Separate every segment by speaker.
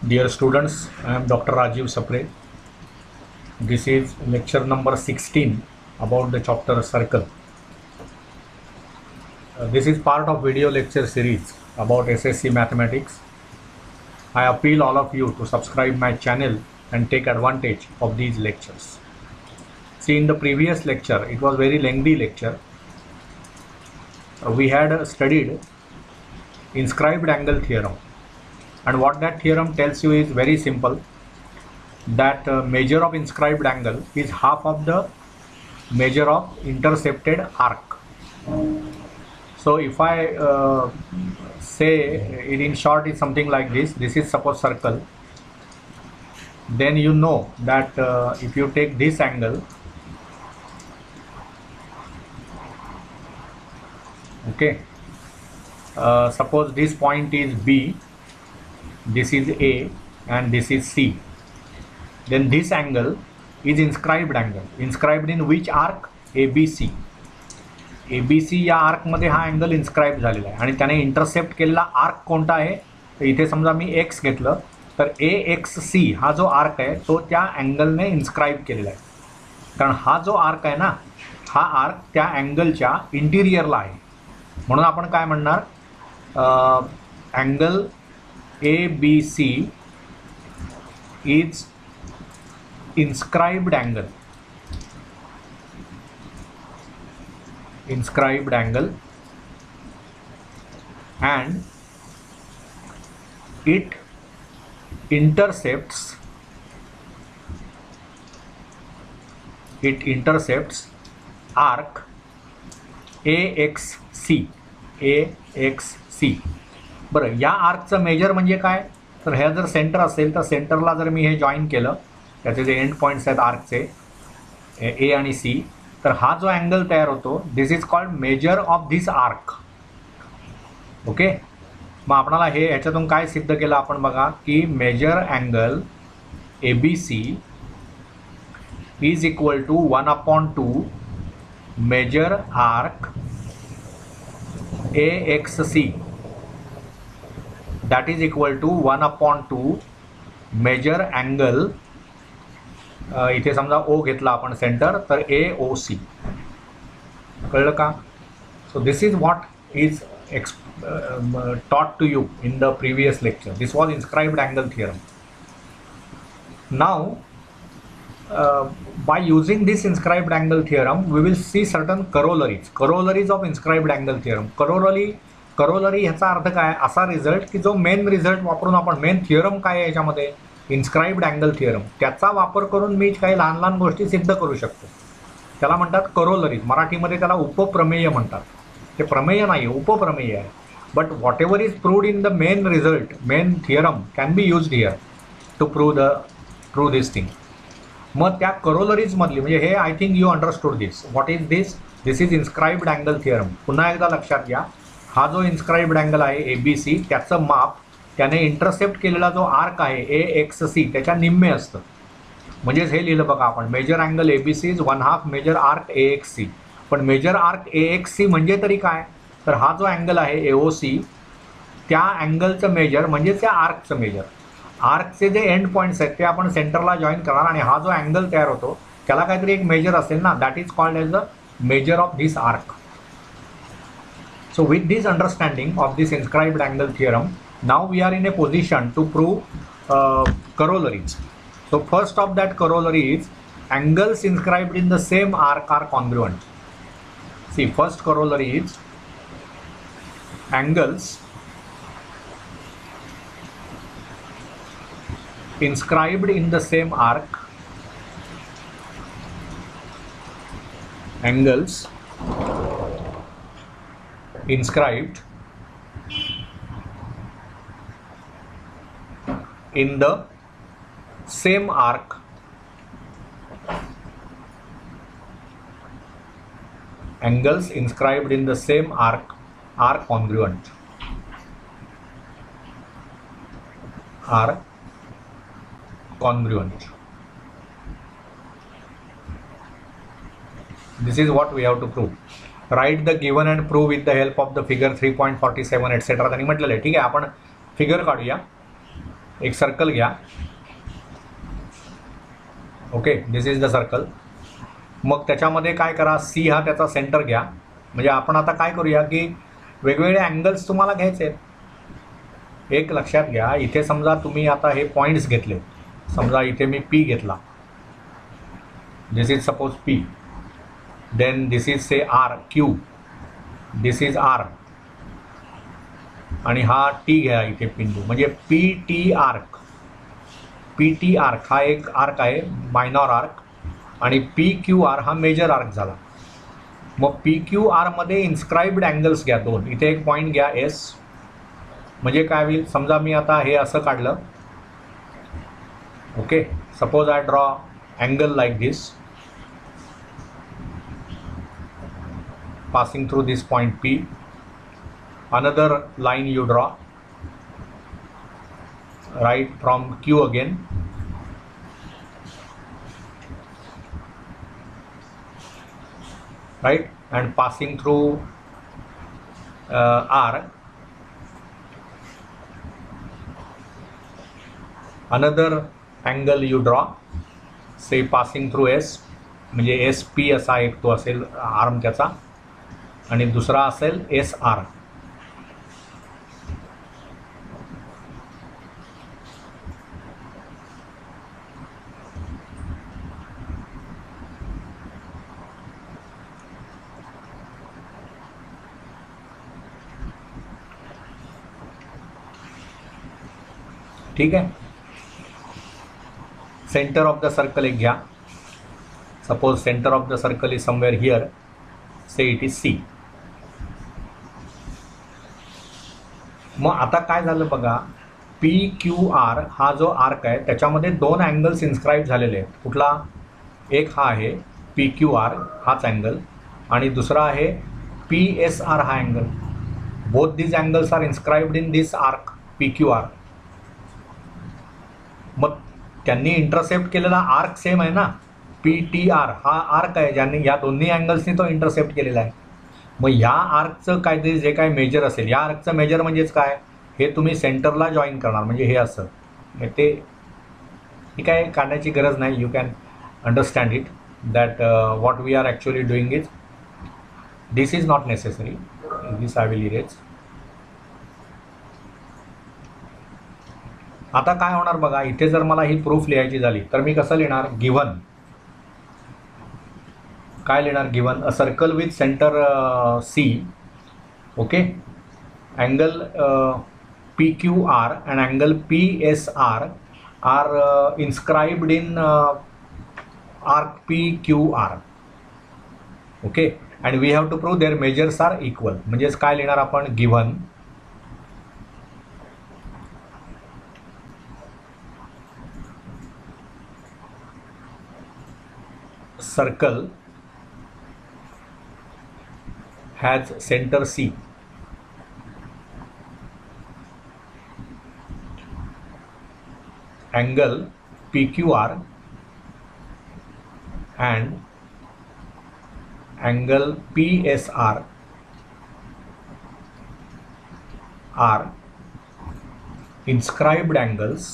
Speaker 1: Dear students, I am Dr. Rajiv Sapre. This is lecture number 16 about the chapter circle. This is part of video lecture series about SSC mathematics. I appeal all of you to subscribe my channel and take advantage of these lectures. See, in the previous lecture, it was very lengthy lecture. We had studied inscribed angle theorem. And what that theorem tells you is very simple, that measure of inscribed angle is half of the measure of intercepted arc. So if I say it in short is something like this, this is suppose circle, then you know that if you take this angle, okay, suppose this point is B, this is A and this is C, then this angle is inscribed angle. Inscribed in which arc? ABC. ABC या arc मध्ये हा angle इन्स्क्राइब झालेला आहे आणि त्याने intercept केलेला arc कोणता आहे? तर इथे समजा मी एक्स घेतलं तर AXC हा जो आर्क आहे तो त्या अँगलने इन्स्क्राइब केलेला आहे, कारण हा जो आर्क आहे ना, हा आर्क त्या अँगलच्या इंटिरियरला आहे. म्हणून आपण काय म्हणणार, angle ABC is inscribed angle. Inscribed angle, and it intercepts arc AXC. बरं, या आर्कचं मेजर म्हणजे काय? तर हे जर सेंटर असेल तर सेंटरला जर मी हे जॉईन केलं, त्याचे जे एंड पॉईंट्स आहेत आर्कचे ए आणि सी, तर हा जो अँगल तयार होतो, this is called major of this arc. Okay, मग आपणाला हे ह्याच्यातून काय सिद्ध केलं आपण बघा, की measure angle ABC is equal to 1/2 measure arc AXC, that is equal to 1/2 measure angle, इथे समजा O घेतला आपण सेंटर, तर AOC. कळलं का? So this is what is taught to you in the previous lecture. This was inscribed angle theorem. Now by using this inscribed angle theorem we will see certain corollaries of inscribed angle theorem. Corollary ह्याचा अर्थ काय? असा result की जो main result वापरून आपण, main theorem काय आहे याच्यामध्ये, इन्स्क्राइब्ड अँगल थिअरम, त्याचा वापर करून मी काही लहान लहान गोष्टी सिद्ध करू शकतो. त्याला म्हणतात करोलरीज. मराठीमध्ये त्याला उपप्रमेय म्हणतात. ते प्रमेय नाही, उपप्रमेय आहे. But whatever is proved in the main result, main theorem can be used here to prove this thing. मग त्या करोलरीजमधली, म्हणजे हे I think you understood this. What is this? This is inscribed angle theorem. पुन्हा एकदा लक्षात घ्या, हा जो इन्स्क्राइब्ड अँगल आहे ABC, त्याचं माप त्याने इंटरसेप्ट केलेला जो आर्क आहे AXC त्याच्या निम्मे असतं. म्हणजेच हे लिहिलं बघा आपण, measure angle ABC is 1/2 measure arc AXC. पण मेजर आर्क AXC म्हणजे तरी काय? तर हा जो अँगल आहे AOC, त्या अँगलचं मेजर म्हणजे त्या आर्कचं मेजर. आर्कचे जे एंड पॉईंट्स आहेत ते आपण सेंटरला जॉईन करणार आणि हा जो अँगल तयार होतो त्याला काहीतरी एक मेजर असेल ना, that is called as the measure of this arc. So with this understanding of this inscribed angle theorem, now we are in a position to prove corollaries. So first of that corollary is angles inscribed in the same arc are congruent. See, first corollary is angles inscribed in the same arc, angles inscribed in the same arc angles inscribed in the same arc are congruent. Are congruent. This is what we have to prove. Right the given and prove with the help of the figure 3.47 etc. त्यांनी म्हटलेलं आहे. ठीक आहे, आपण figure काढूया. एक circle घ्या. Okay, this is the circle. मग त्याच्यामध्ये काय करा, सी हा त्याचा सेंटर घ्या. म्हणजे आपण आता काय करूया की वेगवेगळे अँगल्स तुम्हाला घ्यायचे आहेत. एक लक्षात घ्या, इथे समजा तुम्ही आता हे पॉईंट्स घेतले. समजा इथे मी पी घेतला. This is suppose P. Then this is say R Q. This is R. आणि हा टी घ्या इथे बिंदू. म्हणजे P T arc. P T arc हा एक आर्क आहे, मायनॉर आर्क. आणि पी क्यू आर हा मेजर आर्क झाला. मग पी क्यू आरमध्ये इन्स्क्राईब्ड अँगल्स घ्या दोन. इथे एक पॉईंट घ्या एस. म्हणजे काय होईल, समजा मी आता हे असं काढलं. Okay, suppose I draw angle like this passing through this point P. Another line you draw right from Q again. Right, and passing through R. Another angle you draw, say passing through S. म्हणजे S P असा एक तो असेल arm त्याचा. आणि दुसरा असेल S R. ठीक आहे. सेंटर ऑफ द सर्कल एक घ्या. Suppose center of the circle is somewhere here. Say it is C. मग आता काय झालं बघा, पी क्यू आर हा जो आर्क आहे त्याच्यामध्ये दोन अँगल्स इन्स्क्राईब झालेले आहेत. कुठला, एक हा आहे पी क्यू आर हाच अँगल. आणि दुसरा आहे पी एस आर हा angle. Both this angles are inscribed in this arc P Q R. मग त्यांनी इंटरसेप्ट केलेला आर्क सेम आहे ना. पी टी आर हा आर्क आहे ज्यांनी या दोन्ही अँगल्सनी तो इंटरसेप्ट केलेला आहे. मग ह्या आर्कचं काहीतरी जे काय मेजर असेल, या आर्कचं मेजर म्हणजेच काय, हे तुम्ही सेंटरला जॉईन करणार. म्हणजे हे असं. ते ही काय काढण्याची गरज नाही. You can understand it that what we are actually doing is this is not necessary. This I will erase. आता काय होणार बघा, इथे जर मला ही प्रूफ लिहायची झाली तर मी कसं लिहिणार, गिव्हन. काय लिहिणार, given a circle with center C. Okay, angle P Q R and angle P S R are inscribed in arc P Q R. Okay, and we have to prove their measures are equal. म्हणजेच काय लिहिणार आपण, given circle has center C. Angle PQR and angle PSR are inscribed angles.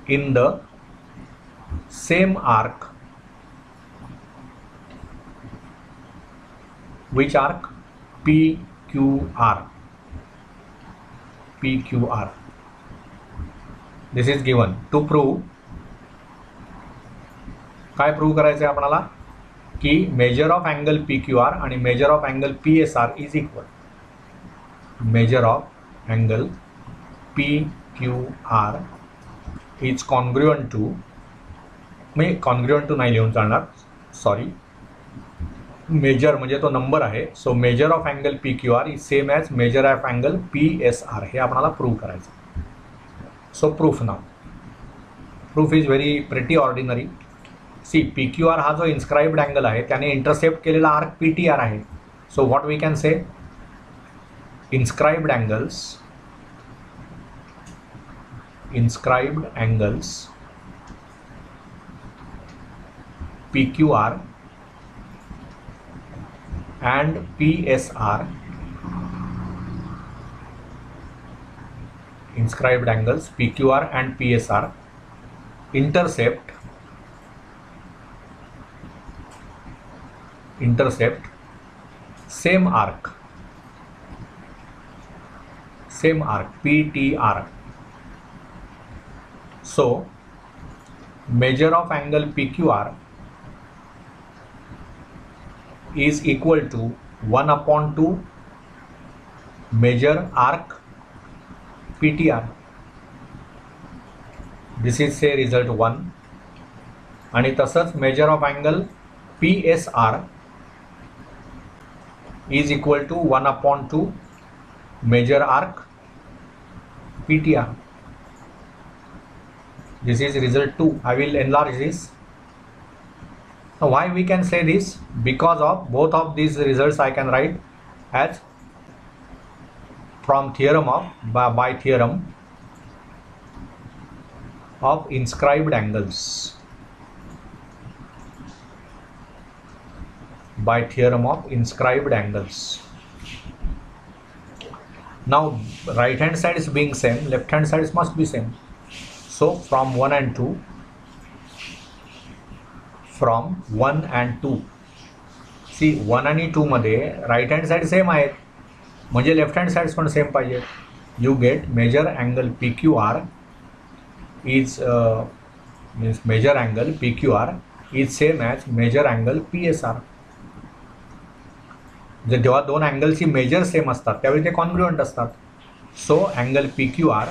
Speaker 1: In the same arc. Which arc? PQR. This is given. To prove, काय prove करायचं आहे आपल्याला, की measure of angle PQR आणि measure of angle PSR is equal. Measure of angle PQR is congruent to, म्हणजे congruent to नाही लिहून चालणार, सॉरी. मेजर म्हणजे तो नंबर आहे. So measure of angle PQR is same as measure of angle PSR. हे आपल्याला प्रूव्ह करायचं. So proof now. Proof is very pretty ordinary. See PQR हा जो इन्स्क्राइब्ड अँगल आहे त्याने इंटरसेप्ट केलेला आर्क PTR आहे. So what we can say, inscribed angles PQR and PSR, inscribed angles PQR and PSR intercept same arc PTR. So measure of angle PQR is equal to 1/2 measure arc PTR. This is say result 1. आणि तसंच measure of angle PSR is equal to 1/2 measure arc PTR. This is result 2. I will enlarge this. Now why we can say this? Because of both of these results I can write as from theorem of by theorem of inscribed angles. By theorem of inscribed angles. Now right hand side is being same, left hand side must be same. So from 1 and 2, from 1 and 2, see 1 आणि 2 मध्ये right hand side same आहेत, म्हणजे left hand sides पण same पाहिजेत. You get measure angle PQR is means measure angle PQR is same as measure angle PSR. जेव्हा दोन अँगलची major same असतात त्यावेळी ते कॉन्ग्रुएंट असतात. So angle PQR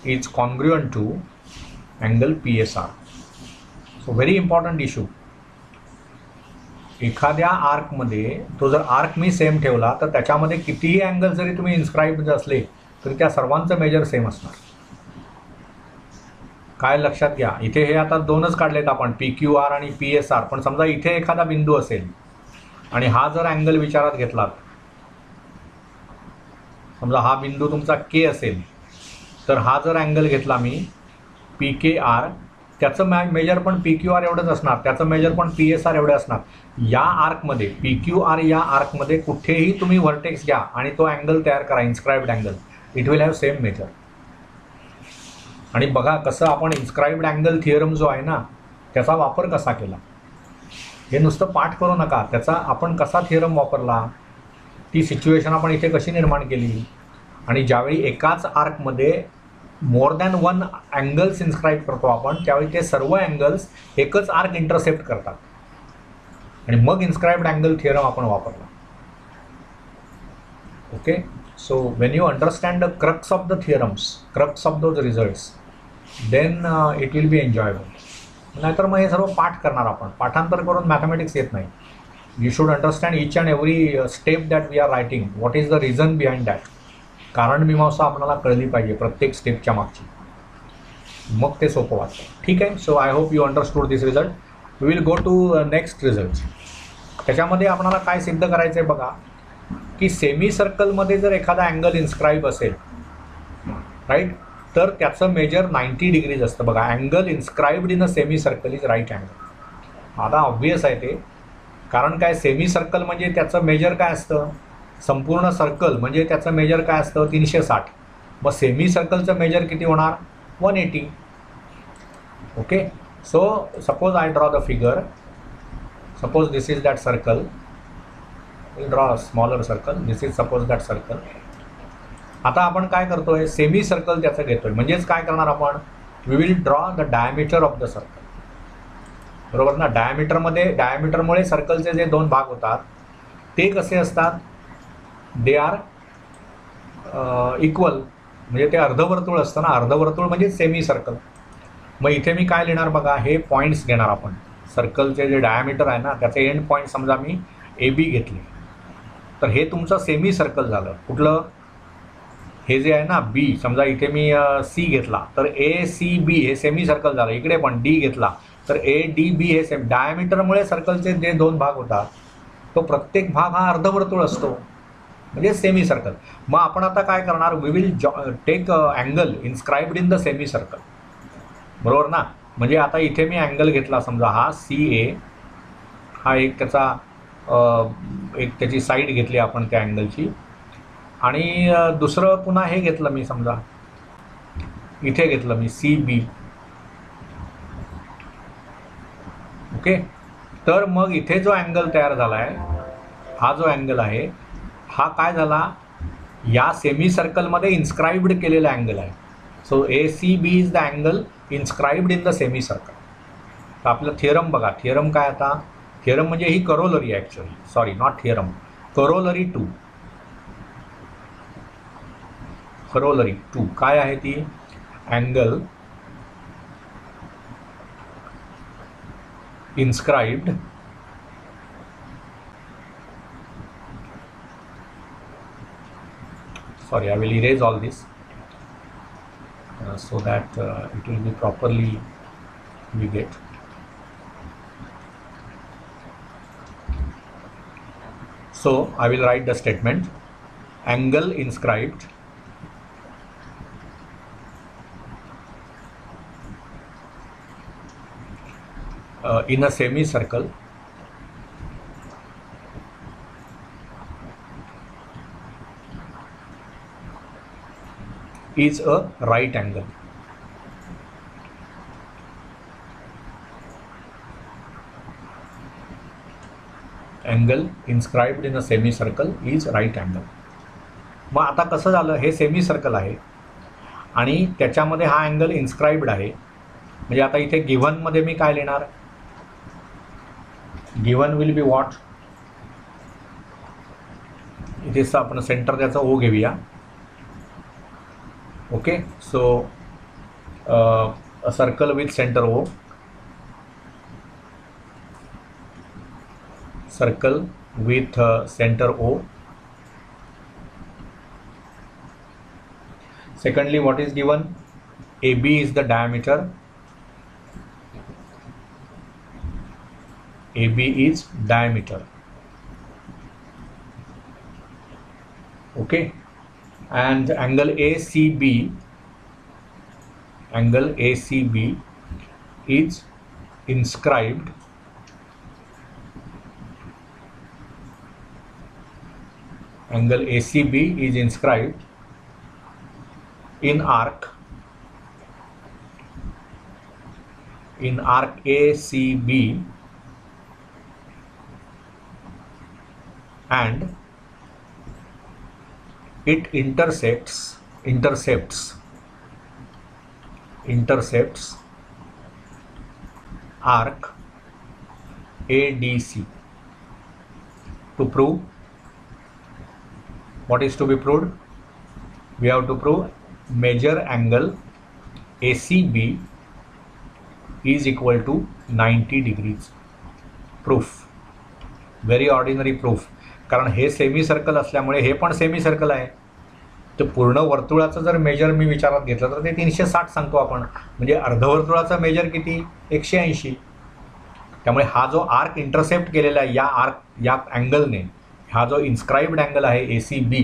Speaker 1: is congruent to angle PSR. So very important issue. एखाद्या आर्कमध्ये तो जर आर्क मी सेम ठेवला तर त्याच्यामध्ये कितीही अँगल जरी तुम्ही इन्स्क्राईब असले तरी त्या सर्वांचं मेजर सेम असणार. काय लक्षात घ्या, इथे हे आता दोनच काढलेत आपण PQR आणि PSR. पण समजा इथे एखादा बिंदू असेल आणि हा जर अँगल विचारात घेतलात, समजा हा बिंदू तुमचा K असेल, तर हा जर अँगल घेतला मी PKR, त्याचं मेजर पण PQR एवढंच असणार, त्याचं मेजर पण PSR एवढं असणार. या आर्कमध्ये PQR या आर्कमध्ये कुठेही तुम्ही व्हर्टेक्स घ्या आणि तो अँगल तयार करा, inscribed angle, it will have same measure. आणि बघा कसं आपण इन्स्क्राइब्ड अँगल थिअरम जो आहे ना त्याचा वापर कसा केला. हे नुसतं पाठ करू नका, त्याचा आपण कसा थिअरम वापरला, ती सिच्युएशन आपण इथे कशी निर्माण केली. आणि ज्यावेळी एकाच आर्कमध्ये more than one angles inscribe करतो आपण, त्यावेळी ते सर्व अँगल्स एकच आर्क इंटरसेप्ट करतात आणि मग इन्स्क्राइब्ड अँगल थिअरम आपण वापरला. Okay, so when you understand the crux of the theorems, crux of those results, then it will be enjoyable. नाहीतर मग हे सर्व पाठ करणार आपण, पाठांतर करून मॅथमॅटिक्स येत नाही. You should understand each and every step that we are writing, what is the reason behind that. कारण मीमांसा आपल्याला कळली पाहिजे प्रत्येक स्टेपच्या मागची, मग ते सोपं वाटतं. ठीक आहे, so I hope you understood this result. We will go to next result. त्याच्यामध्ये आपल्याला काय सिद्ध करायचं आहे बघा, की सेमी सर्कलमध्ये जर एखादा अँगल इन्स्क्राईब असेल, राईट, तर त्याचं मेजर 90 डिग्रीज असतं. बघा, angle inscribed in a semi circle is right angle. आता ऑब्वियस आहे ते, कारण काय, सेमी सर्कल म्हणजे त्याचं मेजर काय असतं, संपूर्ण सर्कल म्हणजे त्याचं मेजर काय असतं 360. मग सेमी सर्कलचं मेजर किती होणार 180. Okay, so suppose I draw the figure, suppose this is that circle, will draw a smaller circle, this is suppose that circle. आता आपण काय करतोय, सेमी सर्कल त्याचं घेतोय, म्हणजेच काय करणार आपण, we will draw the diameter of the circle. बरोबर ना. डायमीटरमुळे सर्कलचे जे दोन भाग होतात ते कसे असतात, दे आर इक्वल, म्हणजे ते अर्धवर्तुळ असतं ना, अर्धवर्तुळ म्हणजे सेमी सर्कल. मग इथे मी काय लिहिणार बघा, हे पॉईंट्स घेणार आपण, सर्कलचे जे डायमीटर आहे ना त्याचे एंड पॉईंट समजा मी AB घेतले, तर हे तुमचं सेमी सर्कल झालं. कुठलं, हे जे आहे ना B, समजा इथे मी C घेतला तर ACB हे सेमी सर्कल झालं. इकडे पण D घेतला तर ADB हे सेम. डायमीटरमुळे सर्कलचे जे दोन भाग होतात तो प्रत्येक भाग हा अर्धवर्तुळ असतो, म्हणजे सेमी सर्कल. मग आपण आता काय करणार, we will take angle inscribed in the semi circle. बरोबर ना. म्हणजे आता इथे मी अँगल घेतला, समजा हा CA, हा एक त्याचा एक त्याची साईड घेतली आपण त्या अँगलची, आणि दुसरं पुन्हा हे घेतलं मी, समजा इथे घेतलं मी CB. ओके, तर मग इथे जो अँगल तयार झाला आहे, हा जो अँगल आहे हा काय झाला, या सेमी सर्कलमध्ये इन्स्क्राइब्ड केलेला अँगल आहे. So ACB is the angle inscribed in the semi circle. तर आपलं थिअरम बघा, थिअरम काय आता, थिअरम म्हणजे ही corollary actually, sorry not theorem, corollary two. Corollary two काय आहे ती, angle inscribed sorry, I will erase all this so that it will be properly we get. So I will write the statement, angle inscribed in a semicircle is a right angle. Angle inscribed in a semicircle is right angle. मग आता कसं झालं, हे semi circle आहे आणि त्याच्यामध्ये हा angle inscribed आहे. म्हणजे आता इथे गिव्हनमध्ये मी काय लिहिणार, गिव्हन विल बी वॉट, इथे आपण सेंटर त्याचा O घेऊया. Okay, so a circle with centre O, circle with center O. Secondly, what is given, AB is the diameter, AB is diameter. Okay, and angle ACB, angle ACB is inscribed angle ACB is inscribed in arc ACB and it intercepts arc ADC. To prove, what is to be proved? We have to prove measure angle ACB is equal to 90 degrees. Proof, very ordinary proof. कारण हे semi circle असल्यामुळे हे पण semi circle आहे. तर पूर्ण वर्तुळाचं जर major मी विचारात घेतलं तर ते 360 सांगतो आपण. म्हणजे अर्धवर्तुळाचा मेजर किती, 180. त्यामुळे हा जो आर्क इंटरसेप्ट केलेला आहे या अँगलने, हा जो इन्स्क्राइब्ड अँगल आहे ACB,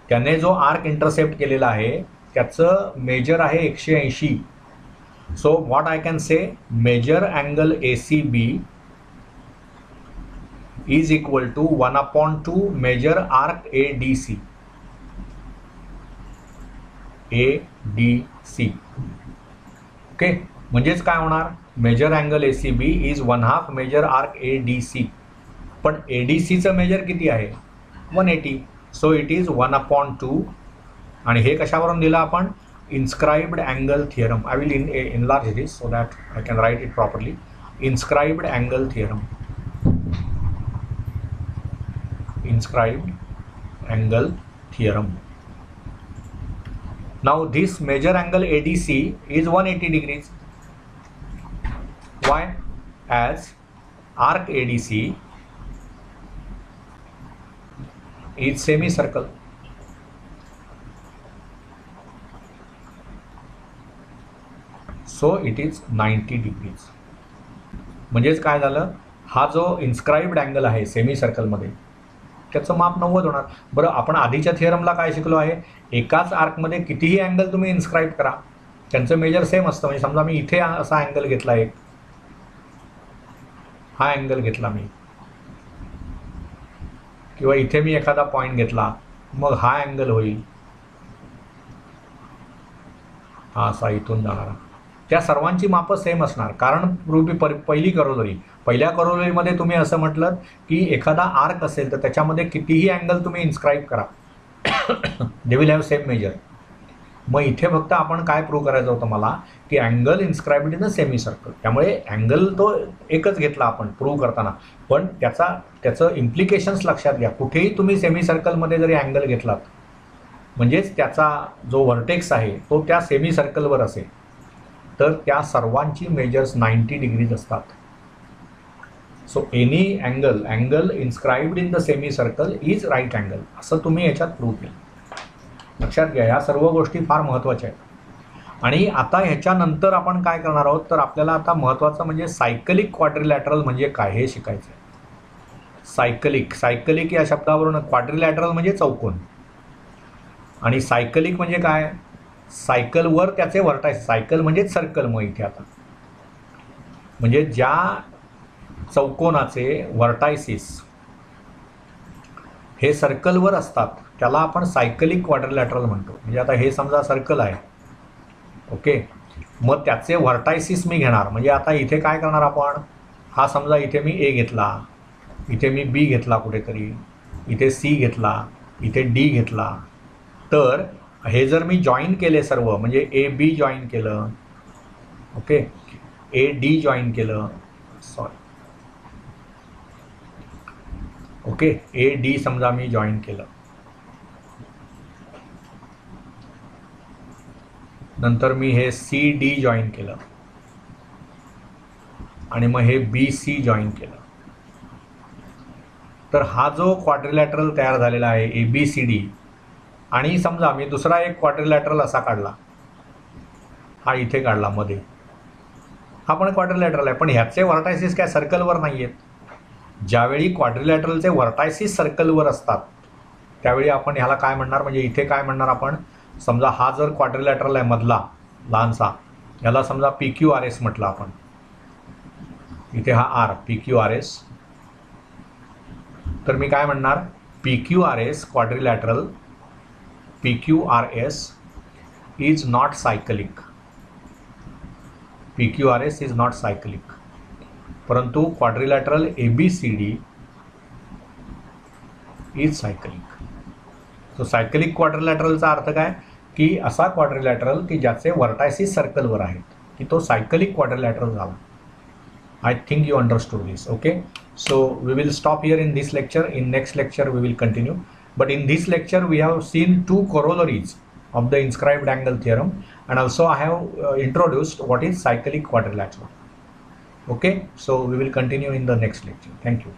Speaker 1: त्याने जो आर्क इंटरसेप्ट केलेला आहे त्याचं मेजर आहे 180. So what I can say, measure angle ACB is equal to 1/2 measure arc ADC. Okay, म्हणजेच काय होणार, measure angle ACB is 1/2 measure arc ADC. पण ADCचं मेजर किती आहे, 180. So it is 1/2. आणि हे कशावरून दिलं आपण, inscribed angle theorem. I will enlarge this so that I can write it properly. Inscribed angle theorem, inscribed angle theorem. Now this measure angle ADC is 180 degrees. Why? As arc ADC is semicircle. So it is 90 degrees. म्हणजेच काय झालं, हा जो inscribed angle आहे semi सर्कलमध्ये त्याचं माप 90 होणार. बरं, आपण आधीच्या थिअरमला काय शिकलो आहे, एकाच आर्कमध्ये कितीही अँगल तुम्ही इन्स्क्राइब करा त्यांचं मेजर सेम असतं. म्हणजे समजा मी इथे असा अँगल घेतला, एक हा अँगल घेतला मी, किंवा इथे मी एखादा पॉईंट घेतला, मग हा अँगल होईल हा असा इथून जाणारा. त्या सर्वांची मापं सेम असणार, कारण पहिली करोलरी, पहिल्या करोलरीमध्ये तुम्ही असं म्हटलं की एखादा आर्क असेल तर त्याच्यामध्ये कितीही अँगल तुम्ही इन्स्क्राईब करा, they will have same measure. मग इथे फक्त आपण काय प्रूव्ह करायचं होतं मला, की angle inscribed in a semi circle. त्यामुळे अँगल तो एकच घेतला आपण प्रूव्ह करताना, पण त्याचं इम्प्लिकेशन्स लक्षात घ्या. कुठेही तुम्ही सेमी सर्कलमध्ये जरी अँगल घेतलात, म्हणजेच त्याचा जो व्हर्टेक्स आहे तो त्या सेमी सर्कलवर असेल, तर त्या सर्वांची मेजर्स 90 डिग्रीज असतात. So any angle inscribed in the semi circle is right angle, असं तुम्ही याच्यात प्रूव्ह केलं. लक्षात घ्या, या सर्व गोष्टी फार महत्त्वाच्या आहेत. आणि आता ह्याच्यानंतर आपण काय करणार आहोत, तर आपल्याला आता महत्त्वाचं म्हणजे सायकलिक क्वाड्रिलॅटरल म्हणजे काय हे शिकायचं आहे. सायकलिक या शब्दावरून, क्वाड्रिलॅटरल म्हणजे चौकोन, आणि सायकलिक म्हणजे काय, सायकलवर त्याचे व्हर्टायसेस, सायकल म्हणजेच सर्कल. मग इथे आता म्हणजे ज्या चौकोनाचे व्हर्टायसिस हे सर्कलवर असतात त्याला आपण सायकलिक क्वाड्रिलॅटरल म्हणतो. म्हणजे आता हे समजा सर्कल आहे, ओके, मग त्याचे व्हर्टायसिस मी घेणार. म्हणजे आता इथे काय करणार आपण, हा समजा इथे मी ए घेतला, इथे मी बी घेतला कुठेतरी, इथे सी घेतला, इथे डी घेतला, तर हे जर मी जॉईन केले सर्व, म्हणजे ए बी जॉईन केलं, ओके, ए डी जॉईन केलं, ओके, ए डी समजा मी जॉईन केलं, नंतर मी हे सी डी जॉईन केलं, आणि मग हे बी सी जॉईन केलं, तर हा जो क्वाड्रिलॅटरल तयार झालेला आहे ए बी सी डी. आणि समजा मी दुसरा एक क्वाड्रिलॅटरल असा काढला, हा इथे काढला मध्ये, हा पण क्वाड्रिलॅटरल आहे, पण ह्याचे व्हर्टायसिस काय सर्कलवर नाही आहेत. ज्यावेळी क्वाड्रिलॅटरलचे व्हर्टायसिस सर्कलवर असतात त्यावेळी आपण ह्याला काय म्हणणार, म्हणजे इथे काय म्हणणार आपण, समजा हा जर क्वाड्रिलॅटरल आहे मधला लहानसा, याला समजा पी क्यू आर एस म्हटलं आपण, इथे हा R P Q R S, तर मी काय म्हणणार, P Q R S quadrilateral P Q R S is not cyclic, P Q R S is not cyclic, परंतु quadrilateral A B C D is cyclic. So cyclic क्वाड्रिलॅटरलचा अर्थ काय, की असा क्वाड्रिलॅटरल की ज्याचे व्हर्टायसिस सर्कलवर आहेत, की तो सायकलिक क्वाड्रिलॅटरल झाला. I think you understood this. Okay, so we will stop here in this lecture. In next lecture we will continue, but in this lecture we have seen two corollaries of the inscribed angle theorem, and also I have introduced what is cyclic quadrilateral. Okay, so we will continue in the next lecture. Thank you.